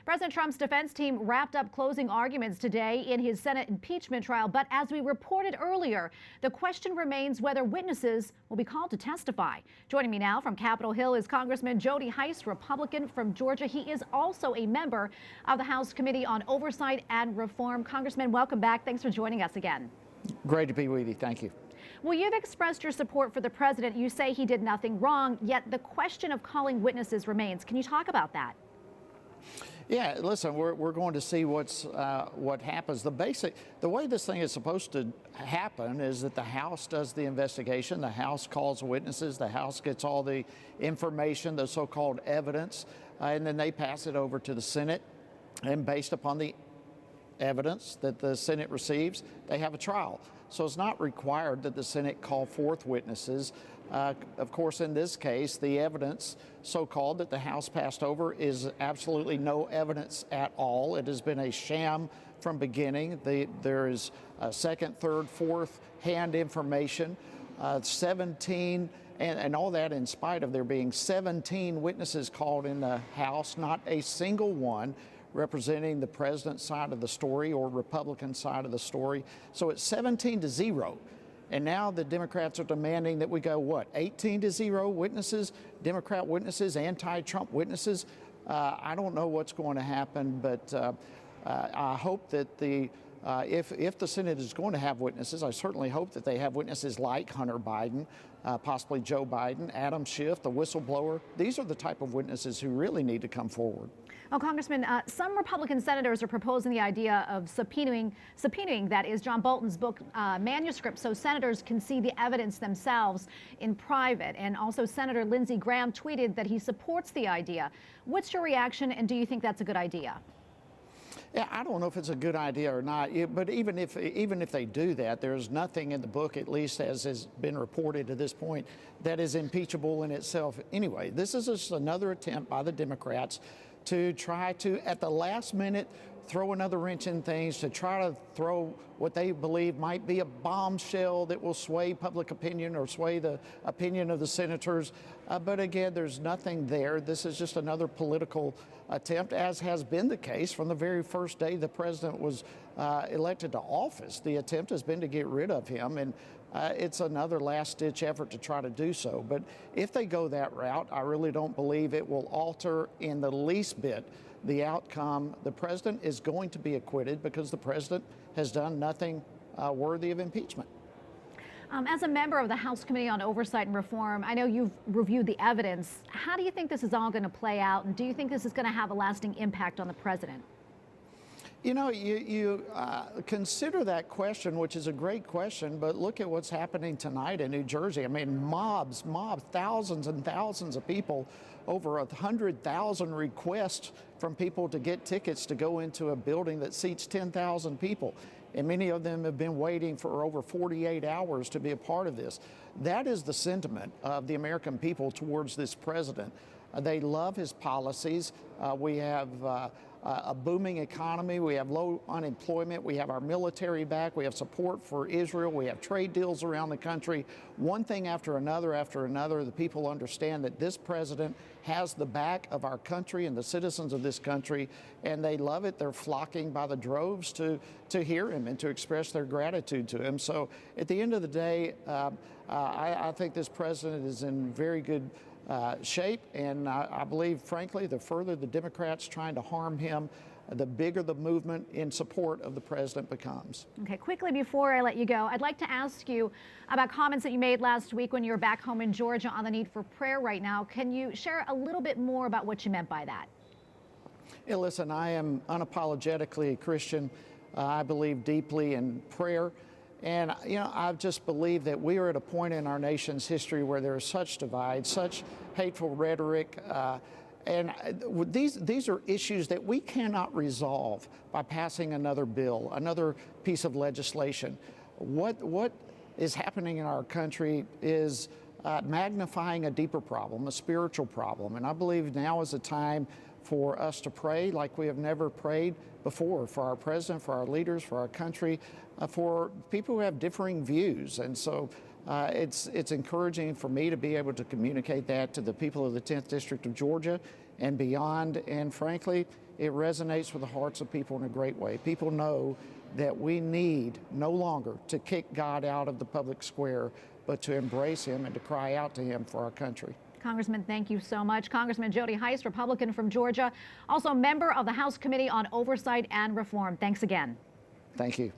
President Trump's defense team wrapped up closing arguments today in his Senate impeachment trial. But as we reported earlier, the question remains whether witnesses will be called to testify. Joining me now from Capitol Hill is Congressman Jody Hice, Republican from Georgia. He is also a member of the House Committee on Oversight and Reform. Congressman, welcome back. Thanks for joining us again. Great to be with you. Thank you. Well, you've expressed your support for the president. You say he did nothing wrong, yet the question of calling witnesses remains. Can you talk about that? Yeah, listen, we're going to see what happens. The way this thing is supposed to happen is that the House does the investigation, the House calls witnesses, the House gets all the information, the so-called evidence, and then they pass it over to the Senate, and based upon the evidence that the Senate receives, they have a trial. So it's not required that the Senate call forth witnesses. Of course, in this case, the evidence, so-called, that the House passed over is absolutely no evidence at all. It has been a sham from beginning. There is second, third, fourth hand information, 17, and all that in spite of there being 17 witnesses called in the House, not a single one representing the president's side of the story or Republican side of the story. So it's 17-0. And now the Democrats are demanding that we go, 18-0 witnesses, Democrat witnesses, anti-Trump witnesses. I don't know what's going to happen, but I hope that if the Senate is going to have witnesses, I certainly hope that they have witnesses like Hunter Biden, possibly Joe Biden, Adam Schiff, the whistleblower. These are the type of witnesses who really need to come forward. Well, Congressman, some Republican senators are proposing the idea of subpoenaing, that is, John Bolton's book manuscript, so senators can see the evidence themselves in private. And also Senator Lindsey Graham tweeted that he supports the idea. What's your reaction, and do you think that's a good idea? Yeah, I don't know if it's a good idea or not, but even if they do that, there's nothing in the book, at least as has been reported to this point, that is impeachable in itself anyway. This is just another attempt by the Democrats to try to, at the last minute, throw another wrench in things, to try to throw what they believe might be a bombshell that will sway public opinion or sway the opinion of the senators. But again, there's nothing there. This is just another political attempt, as has been the case from the very first day the president was elected to office. The attempt has been to get rid of him, and it's another last-ditch effort to try to do so. But if they go that route, I really don't believe it will alter in the least bit the outcome. The president is going to be acquitted because the president has done nothing worthy of impeachment. As a member of the House Committee on Oversight and Reform, I know you've reviewed the evidence. How do you think this is all going to play out, and do you think this is going to have a lasting impact on the president? You know, you consider that question, which is a great question, but look at what's happening tonight in New Jersey. I mean, mobs, thousands and thousands of people, over 100,000 requests from people to get tickets to go into a building that seats 10,000 people. And many of them have been waiting for over 48 hours to be a part of this. That is the sentiment of the American people towards this president. They love his policies. We have a booming economy. We have low unemployment. We have our military back. We have support for Israel. We have trade deals around the country. One thing after another, the people understand that this president has the back of our country and the citizens of this country, and they love it. They're flocking by the droves to hear him and to express their gratitude to him. So at the end of the day, I think this president is in very good shape, and I believe, frankly, the further the Democrats trying to harm him, the bigger the movement in support of the president becomes. Okay, quickly before I let you go, I'd like to ask you about comments that you made last week when you were back home in Georgia on the need for prayer right now. Can you share a little bit more about what you meant by that? Yeah, listen, I am unapologetically a Christian. I believe deeply in prayer. And, you know, I just believe that we are at a point in our nation's history where there is such divide, such hateful rhetoric, and these are issues that we cannot resolve by passing another bill, another piece of legislation. What is happening in our country is magnifying a deeper problem, a spiritual problem. And I believe now is a time for us to pray like we have never prayed before, for our president, for our leaders, for our country, for people who have differing views. And so it's encouraging for me to be able to communicate that to the people of the 10th District of Georgia and beyond. And frankly, it resonates with the hearts of people in a great way. People know that we need no longer to kick God out of the public square, but to embrace him and to cry out to him for our country. Congressman, thank you so much. Congressman Jody Hice, Republican from Georgia, also member of the House Committee on Oversight and Reform. Thanks again. Thank you.